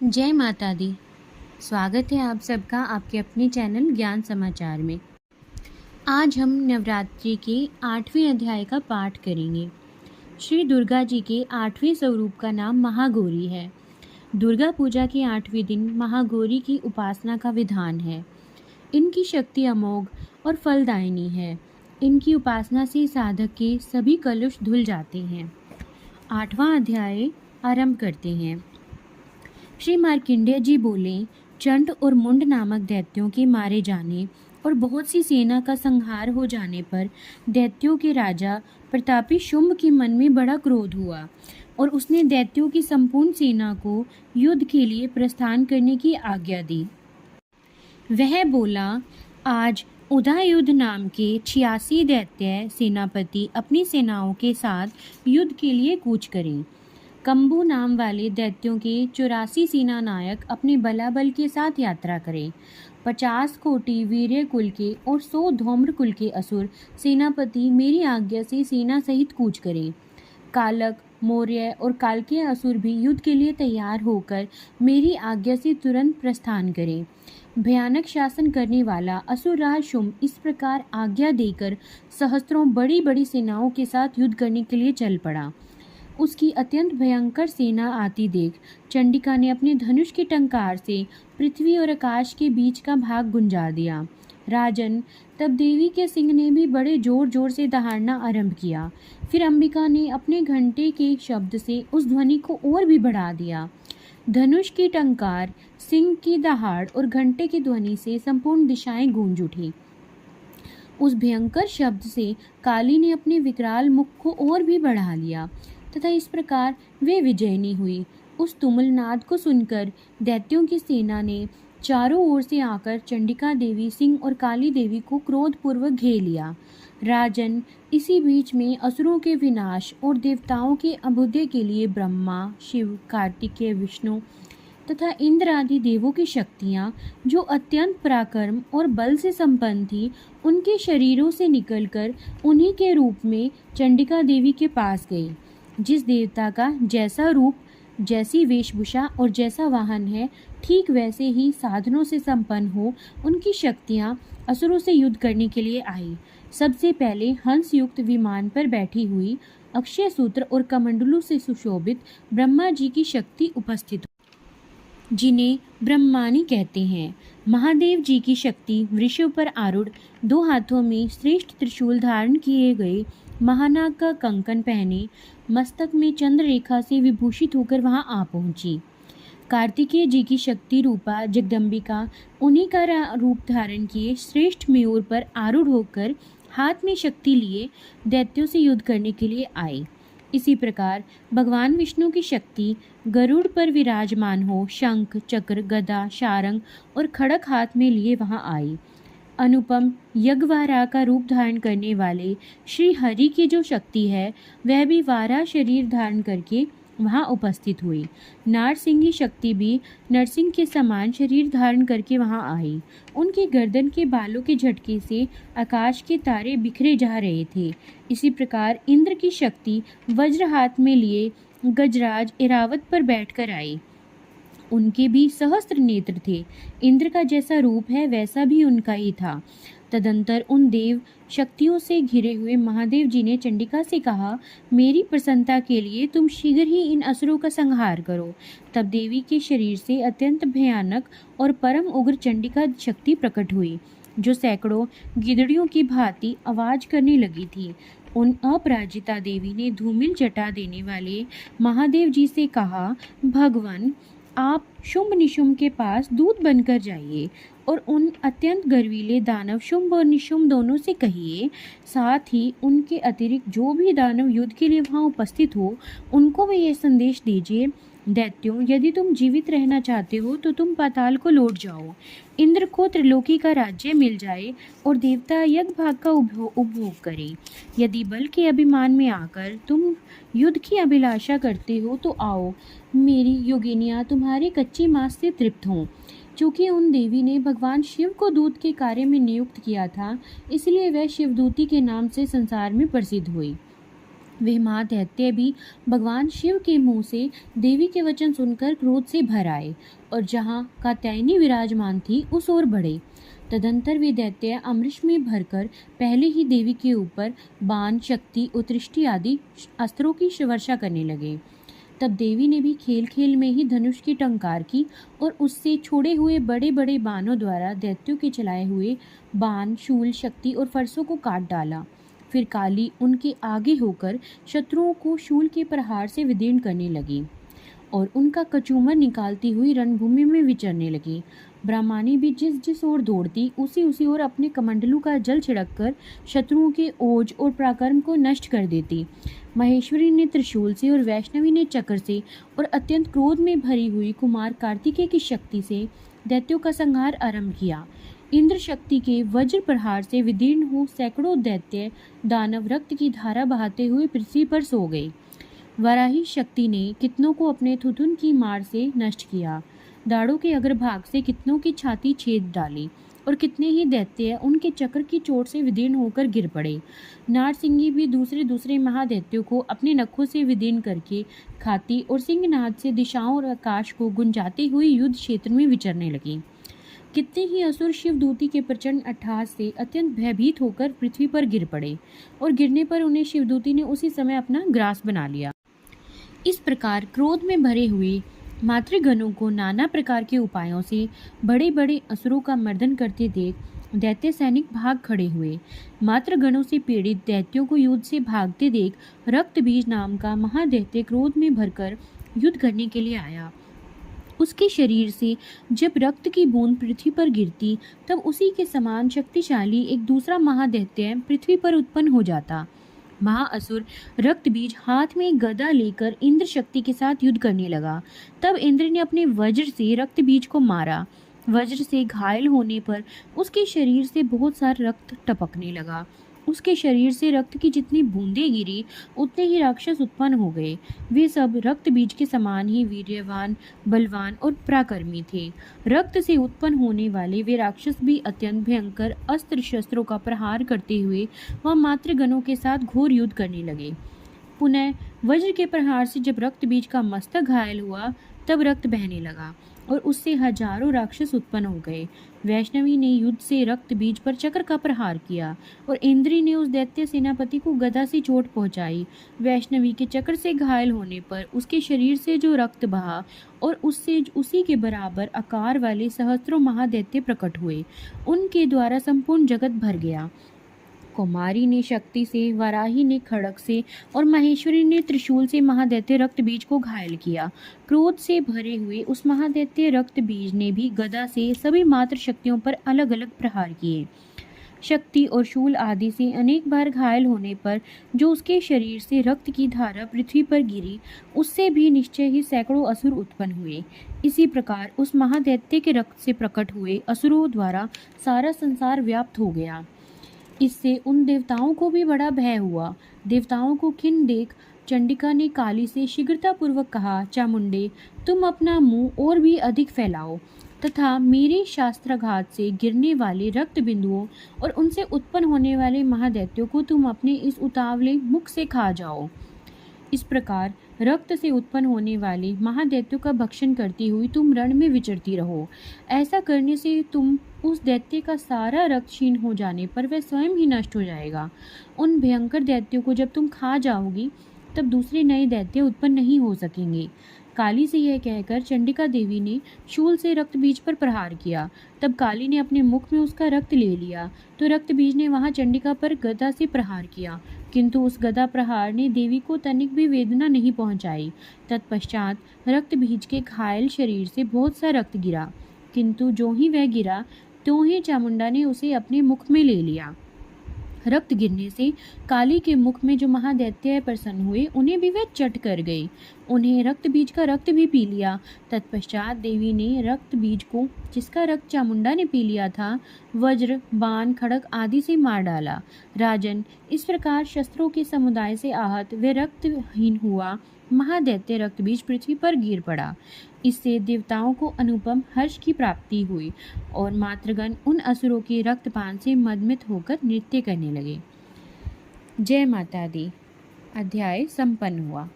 जय माता दी। स्वागत है आप सबका आपके अपने चैनल ज्ञान समाचार में। आज हम नवरात्रि के 8वें अध्याय का पाठ करेंगे। श्री दुर्गा जी के 8वें स्वरूप का नाम महागौरी है। दुर्गा पूजा के 8वें दिन महागौरी की उपासना का विधान है। इनकी शक्ति अमोघ और फलदायिनी है। इनकी उपासना से साधक के सभी कलुष धुल जाते हैं। 8वां अध्याय आरंभ करते हैं। श्री मार्कंडेय जी बोले, चंड और मुंड नामक दैत्यों के मारे जाने और बहुत सी सेना का संहार हो जाने पर दैत्यों के राजा प्रतापी शुंभ के मन में बड़ा क्रोध हुआ और उसने दैत्यों की संपूर्ण सेना को युद्ध के लिए प्रस्थान करने की आज्ञा दी। वह बोला, आज उदययुध नाम के 86 दैत्य सेनापति अपनी सेनाओं के साथ युद्ध के लिए कूच करें। कंबू नाम वाले दैत्यों के 84 सेना नायक अपने बलाबल के साथ यात्रा करें। 50 कोटि वीर्य कुल के और 100 धौम्र कुल के असुर सेनापति मेरी आज्ञा से सेना सहित कूच करें। कालक, मौर्य और कालके असुर भी युद्ध के लिए तैयार होकर मेरी आज्ञा से तुरंत प्रस्थान करें। भयानक शासन करने वाला असुरराज शुंभ इस प्रकार आज्ञा देकर सहस्त्रों बड़ी बड़ी सेनाओं के साथ युद्ध करने के लिए चल पड़ा। उसकी अत्यंत भयंकर सेना आती देख चंडिका ने अपने धनुष की टंकार से पृथ्वी और आकाश के बीच का भाग गुंजा दिया। राजन, तब देवी के सिंह ने भी बड़े जोर जोर से दहाड़ना आरंभ किया। फिर अंबिका ने अपने घंटे के शब्द से उस ध्वनि को और भी बढ़ा दिया। धनुष की टंकार, सिंह की दहाड़ और घंटे की ध्वनि से संपूर्ण दिशाएं गूंज उठी। उस भयंकर शब्द से काली ने अपने विकराल मुख को और भी बढ़ा लिया तथा इस प्रकार वे विजयनी हुई। उस तुमुल नाद को सुनकर दैत्यों की सेना ने चारों ओर से आकर चंडिका देवी, सिंह और काली देवी को क्रोधपूर्वक घेर लिया। राजन, इसी बीच में असुरों के विनाश और देवताओं के अभ्युदय के लिए ब्रह्मा, शिव, कार्तिकेय, विष्णु तथा इंद्र आदि देवों की शक्तियाँ, जो अत्यंत पराक्रम और बल से संपन्न थी, उनके शरीरों से निकलकर उन्हीं के रूप में चंडिका देवी के पास गई। जिस देवता का जैसा रूप, जैसी वेशभूषा और जैसा वाहन है, ठीक वैसे ही साधनों से संपन्न हो उनकी शक्तियाँ असुरों से युद्ध करने के लिए आई। सबसे पहले हंस युक्त विमान पर बैठी हुई अक्षय सूत्र और कमंडलू से सुशोभित ब्रह्मा जी की शक्ति उपस्थित, जिन्हें ब्रह्मानी कहते हैं। महादेव जी की शक्ति वृषभ पर आरूढ़, 2 हाथों में श्रेष्ठ त्रिशूल धारण किए गए, महानाग का कंकन पहने, मस्तक में चंद्र रेखा से विभूषित होकर वहां आ पहुंची। कार्तिकेय जी की शक्ति रूपा जगदम्बिका उन्हीं का रूप धारण किए श्रेष्ठ मयूर पर आरूढ़ होकर हाथ में शक्ति लिए दैत्यों से युद्ध करने के लिए आई। इसी प्रकार भगवान विष्णु की शक्ति गरुड़ पर विराजमान हो शंख, चक्र, गदा, शारंग और खड़ग हाथ में लिए वहां आई। अनुपम यज्ञवारा का रूप धारण करने वाले श्री हरि की जो शक्ति है, वह भी वारा शरीर धारण करके वहां उपस्थित हुई। नारसिंह शक्ति भी नरसिंह के समान शरीर धारण करके वहां आई। उनकी गर्दन के बालों के झटके से आकाश के तारे बिखरे जा रहे थे। इसी प्रकार इंद्र की शक्ति वज्र हाथ में लिए गजराज ऐरावत पर बैठकर आई। उनके भी सहस्त्र नेत्र थे। इंद्र का जैसा रूप है वैसा भी उनका ही था। तदंतर उन देव शक्तियों से घिरे हुए महादेव जी ने चंडिका से कहा, मेरी प्रसन्नता के लिए तुम शीघ्र ही इन असुरों का संहार करो। तब देवी के शरीर से अत्यंत भयानक और परम उग्र चंडिका शक्ति प्रकट हुई, जो सैकड़ों गिदड़ियों की भांति आवाज करने लगी थी। उन अपराजिता देवी ने धूमिल जटा देने वाले महादेव जी से कहा, भगवान, आप शुंभ निशुंभ के पास दूत बनकर जाइए और उन अत्यंत गर्वीले दानव शुंभ और निशुंभ दोनों से कहिए, साथ ही उनके अतिरिक्त जो भी दानव युद्ध के लिए वहां उपस्थित हो, उनको भी ये संदेश दीजिए, दैत्यों, यदि तुम जीवित रहना चाहते हो तो तुम पाताल को लौट जाओ। इंद्र को त्रिलोकी का राज्य मिल जाए और देवता यज्ञ भाग का उपभोग करें। यदि बल के अभिमान में आकर तुम युद्ध की अभिलाषा करते हो तो आओ, मेरी योगिनियाँ तुम्हारे कच्चे मांस से तृप्त हों। चूँकि उन देवी ने भगवान शिव को दूत के कार्य में नियुक्त किया था, इसलिए वह शिवदूती के नाम से संसार में प्रसिद्ध हुई। वे महादैत्य भी भगवान शिव के मुंह से देवी के वचन सुनकर क्रोध से भर आए और जहाँ कात्यायनी विराजमान थी उस ओर बढ़े। तदंतर वे दैत्य अमृष में भरकर पहले ही देवी के ऊपर बाण, शक्ति, उत्कृष्टि आदि अस्त्रों की वर्षा करने लगे। तब देवी ने भी खेल खेल में ही धनुष की टंकार की और उससे छोड़े हुए बड़े बड़े बाणों द्वारा दैत्यों के चलाए हुए बाण, शूल, शक्ति और फरसों को काट डाला। फिर काली उनके आगे होकर शत्रुओं को शूल के प्रहार से विदीर्ण करने लगी और उनका कचूमर निकालती हुई रणभूमि में विचरने लगी। ब्रह्माणी भी जिस जिस ओर दौड़ती उसी उसी ओर अपने कमंडलू का जल छिड़ककर शत्रुओं के ओज और पराक्रम को नष्ट कर देती। महेश्वरी ने त्रिशूल से और वैष्णवी ने चक्र से और अत्यंत क्रोध में भरी हुई कुमार कार्तिकेय की शक्ति से दैत्यों का संहार आरंभ किया। इंद्र शक्ति के वज्र प्रहार से विदीर्ण हो सैकड़ों दैत्य दानव रक्त की धारा बहाते हुए पृथ्वी पर सो गए। वराही शक्ति ने कितनों को अपने थुथुन की मार से नष्ट किया। दाढ़ों के अग्रभाग से कितनों की छाती छेद डाली और कितने ही दैत्य उनके चक्र की चोट से विदीर्ण होकर गिर पड़े। नारसिंगी भी दूसरे दूसरे महादैत्यों को अपने नखों से विदीर्ण करके खाती और सिंहनाद से दिशाओं और आकाश को गुंजाते हुए युद्ध क्षेत्र में विचरने लगी। कितने ही असुर शिवदूती के प्रचंड अट्टहास से अत्यंत भयभीत होकर पृथ्वी पर गिर पड़े और गिरने पर उन्हें शिवदूती ने उसी समय अपना ग्रास बना लिया। इस प्रकार क्रोध में भरे हुए मातृगणों को नाना प्रकार के उपायों से बड़े बड़े असुरों का मर्दन करते देख दैत्य सैनिक भाग खड़े हुए। मातृगणों से पीड़ित दैत्यों को युद्ध से भागते देख रक्तबीज नाम का महादैत्य क्रोध में भरकर युद्ध करने के लिए आया। उसके शरीर से जब रक्त की बूंद पृथ्वी पर गिरती तब उसी के समान शक्तिशाली एक दूसरा महादैत्य पृथ्वी पर उत्पन्न हो जाता। महाअसुर रक्तबीज हाथ में गदा लेकर इंद्र शक्ति के साथ युद्ध करने लगा। तब इंद्र ने अपने वज्र से रक्तबीज को मारा। वज्र से घायल होने पर उसके शरीर से बहुत सारा रक्त टपकने लगा। उसके शरीर से रक्त की जितनी बूंदें गिरी उतने ही राक्षस उत्पन्न हो गए। वे सब रक्त बीज के समान ही वीर्यवान, बलवान और पराक्रमी थे। रक्त से उत्पन्न होने वाले वे राक्षस भी अत्यंत भयंकर अस्त्र शस्त्रों का प्रहार करते हुए वह मातृगणों के साथ घोर युद्ध करने लगे। पुनः वज्र के प्रहार से जब रक्त बीज का मस्तक घायल हुआ तब रक्त बहने लगा और उससे हजारों राक्षस उत्पन्न हो गए। वैष्णवी ने युद्ध से रक्त बीज पर चक्र का प्रहार किया और इंद्री ने उस दैत्य सेनापति को गदा से चोट पहुंचाई। वैष्णवी के चक्र से घायल होने पर उसके शरीर से जो रक्त बहा और उससे उसी के बराबर आकार वाले सहस्त्रों महादैत्य प्रकट हुए। उनके द्वारा संपूर्ण जगत भर गया। कुमारी ने शक्ति से, वराही ने खड़ग से और महेश्वरी ने त्रिशूल से महादैत्य रक्तबीज को घायल किया। क्रोध से भरे हुए उस महादैत्य रक्तबीज ने भी गदा से सभी मात्र शक्तियों पर अलग अलग प्रहार किए। शक्ति और शूल आदि से अनेक बार घायल होने पर जो उसके शरीर से रक्त की धारा पृथ्वी पर गिरी उससे भी निश्चय ही सैकड़ों असुर उत्पन्न हुए। इसी प्रकार उस महादैत्य के रक्त से प्रकट हुए असुरों द्वारा सारा संसार व्याप्त हो गया। इससे उन देवताओं को भी बड़ा भय हुआ। देवताओं को खिन्न देख चंडिका ने काली से शीघ्रतापूर्वक कहा, चामुंडे, तुम अपना मुंह और भी अधिक फैलाओ तथा मेरे शास्त्राघात से गिरने वाले रक्त बिंदुओं और उनसे उत्पन्न होने वाले महादैत्यों को तुम अपने इस उतावले मुख से खा जाओ। इस प्रकार रक्त से उत्पन्न होने वाले महादैत्यों का भक्षण करती हुई तुम रण में विचरती रहो। ऐसा करने से तुम उस दैत्य का सारा रक्त क्षीण हो जाने पर वह स्वयं ही नष्ट हो जाएगा। उन भयंकर दैत्यों को जब तुम खा जाओगी तब दूसरे नए दैत्य उत्पन्न नहीं हो सकेंगे। काली से यह कहकर चंडिका देवी ने शूल से रक्त बीज पर प्रहार किया। तब काली ने अपने मुख में उसका रक्त ले लिया तो रक्त बीज ने वहां चंडिका पर गदा से प्रहार किया, किंतु उस गदा प्रहार ने देवी को तनिक भी वेदना नहीं पहुंचाई। तत्पश्चात रक्त बीज के घायल शरीर से बहुत सा रक्त गिरा, किंतु जो ही वह गिरा त्यों ही चामुंडा ने उसे अपने मुख में ले लिया। रक्त गिरने से काली के मुख में जो महादैत्य प्रसन्न हुए उन्हें भी वे चट कर गए। उन्हें रक्त बीज का रक्त भी पी लिया। तत्पश्चात देवी ने रक्त बीज को, जिसका रक्त चामुंडा ने पी लिया था, वज्र, बाण, खड़ग आदि से मार डाला। राजन, इस प्रकार शस्त्रों के समुदाय से आहत वे रक्तहीन हुआ महादैत्य रक्त बीज पृथ्वी पर गिर पड़ा। इससे देवताओं को अनुपम हर्ष की प्राप्ति हुई और मातृगण उन असुरों के रक्तपान से मदमित होकर नृत्य करने लगे। जय माता दी। अध्याय संपन्न हुआ।